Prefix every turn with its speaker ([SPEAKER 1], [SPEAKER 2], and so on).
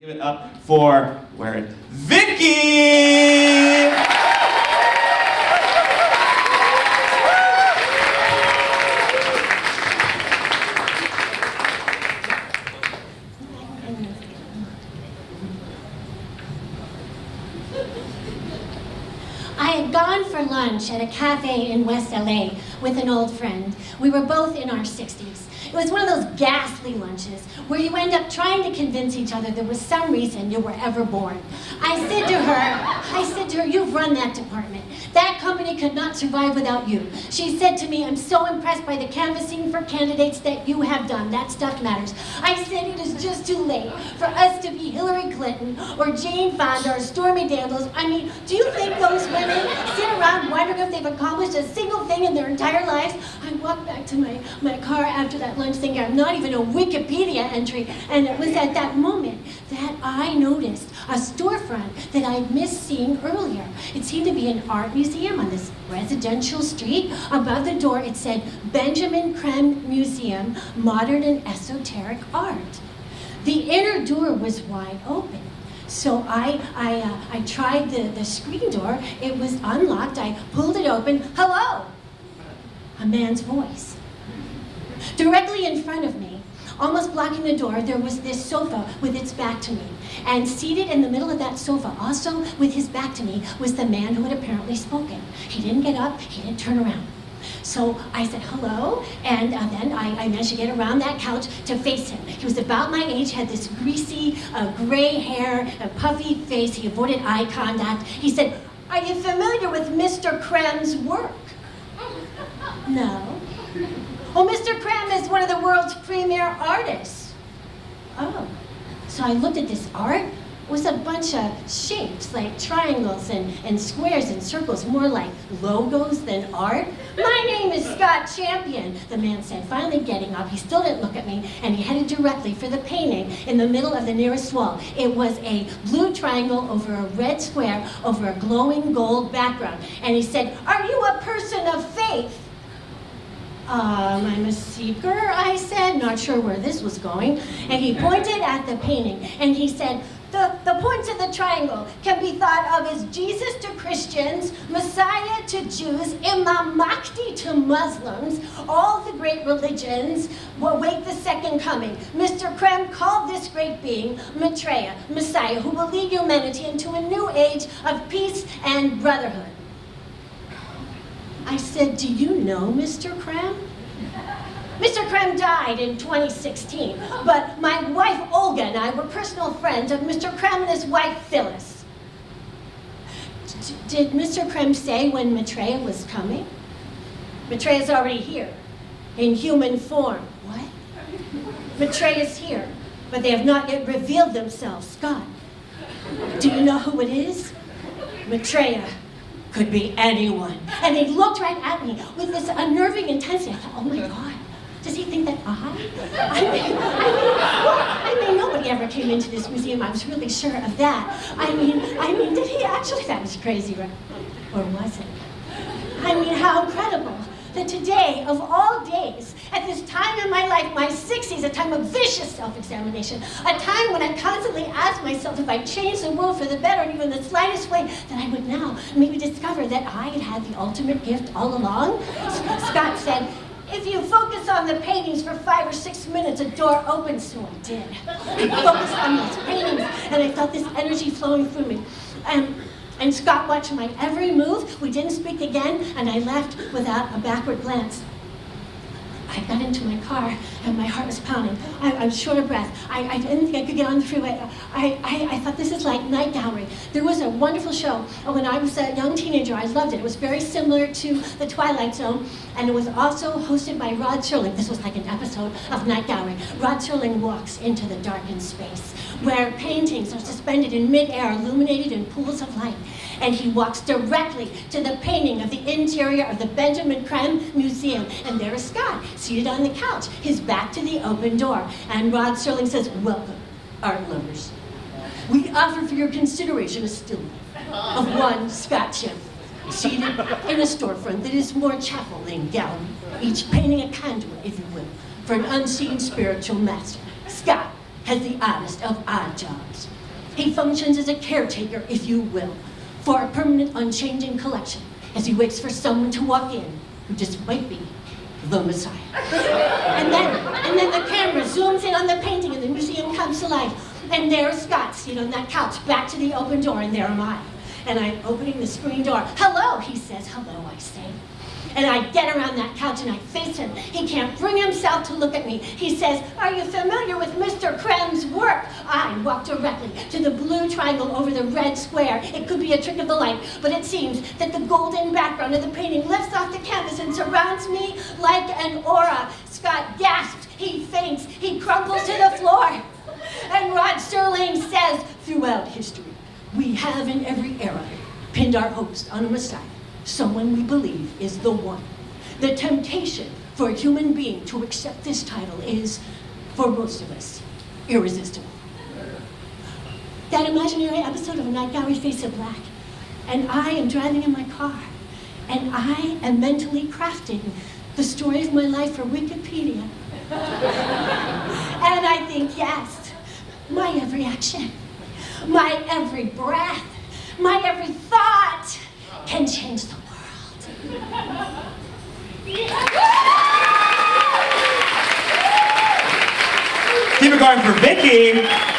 [SPEAKER 1] Give it up for Vicki!
[SPEAKER 2] I had gone for lunch at a cafe in West LA with an old friend. We were both in our 60s. It was one of those ghastly lunches where you end up trying to convince each other there was some reason you were ever born. I said to her, you've run that department. That company could not survive without you. She said to me, I'm so impressed by the canvassing for candidates that you have done. That stuff matters. I said it is just too late for us to be Hillary Clinton or Jane Fonda or Stormy Daniels. I mean, do you think those women sit around wondering if they've accomplished a single thing in their entire lives? I walked back to my car after that lunch thinking I'm not even a Wikipedia entry, and it was at that moment that I noticed a storefront that I'd missed seeing earlier. It seemed to be an art museum on this residential street. Above the door it said Benjamin Creme Museum, Modern and Esoteric Art. The inner door was wide open. So I tried the screen door. It was unlocked. I pulled it open. Hello! A man's voice. Directly in front of me, almost blocking the door, there was this sofa with its back to me. And seated in the middle of that sofa, also with his back to me, was the man who had apparently spoken. He didn't get up, he didn't turn around. So I said hello, and then I managed to get around that couch to face him. He was about my age, had this greasy, gray hair, a puffy face. He avoided eye contact. He said, are you familiar with Mr. Creme's work? No. Oh, Mr. Creme is one of the world's premier artists. Oh. So I looked at this art. It was a bunch of shapes, like triangles and squares and circles, more like logos than art. My name is Scott Champion, the man said, finally getting up. He still didn't look at me, and he headed directly for the painting in the middle of the nearest wall. It was a blue triangle over a red square over a glowing gold background. And he said, are you a person of faith? I'm a seeker, I said, not sure where this was going. And he pointed at the painting, and he said, the points of the triangle can be thought of as Jesus to Christians, Messiah to Jews, Imam Mahdi to Muslims. All the great religions will wait the second coming. Mr. Creme called this great being Maitreya, Messiah, who will lead humanity into a new age of peace and brotherhood. I said, do you know Mr. Creme? Mr. Creme died in 2016, but my wife Olga and I were personal friends of Mr. Creme and his wife Phyllis. Did Mr. Creme say when Maitreya was coming? Maitreya's already here, in human form. What? Maitreya's here, but they have not yet revealed themselves. Scott, do you know who it is? Maitreya could be anyone. And he looked right at me with this unnerving intensity. I thought, oh my God, does he think that I mean, nobody ever came into this museum. I was really sure of that. I mean, did he actually? That was crazy, right? Or was it? I mean, how incredible that today, of all days, at this time in my life, my 60s, a time of vicious self-examination, a time when I constantly ask myself if I changed the world for the better in even the slightest way, that I would now maybe discover that I had had the ultimate gift all along. Scott said, if you focus on the paintings for 5 or 6 minutes, a door opens. So I did. I focused on these paintings, and I felt this energy flowing through me. And Scott watched my every move. We didn't speak again, and I left without a backward glance. I got into my car, and my heart was pounding. I was short of breath. I didn't think I could get on the freeway. I thought, this is like Night Gallery. There was a wonderful show when I was a young teenager. I loved it. It was very similar to The Twilight Zone, and it was also hosted by Rod Serling. This was like an episode of Night Gallery. Rod Serling walks into the darkened space, where paintings are suspended in midair, illuminated in pools of light. And he walks directly to the painting of the interior of the Benjamin Creme Museum. And there is Scott, seated on the couch, his back to the open door. And Rod Serling says, welcome, art lovers. We offer for your consideration a still life of one Scott Champion, seated in a storefront that is more chapel than gallery, each painting a conduit, if you will, for an unseen spiritual master. Scott has the oddest of odd jobs. He functions as a caretaker, if you will, for a permanent, unchanging collection, as he waits for someone to walk in who just might be the Messiah. And then the camera zooms in on the painting and the museum comes to life. And there's Scott, seated on that couch, back to the open door, and there am I. And I'm opening the screen door. Hello, he says. Hello, I say. And I get around that couch and I face him. He can't bring himself to look at me. He says, are you familiar with Mr. Krem's work? I walk directly to the blue triangle over the red square. It could be a trick of the light, but it seems that the golden background of the painting lifts off the canvas and surrounds me like an aura. Scott gasps, he faints, he crumples to the floor. And Rod Serling says, throughout history, we have in every era pinned our hopes on a Messiah. Someone we believe is the one. The temptation for a human being to accept this title is, for most of us, irresistible. That imaginary episode of A Night Gallery Face of Black, and I am driving in my car, and I am mentally crafting the story of my life for Wikipedia. And I think, yes, my every action, my every breath, my every thought can change the world.
[SPEAKER 1] Keep it going for Vicki.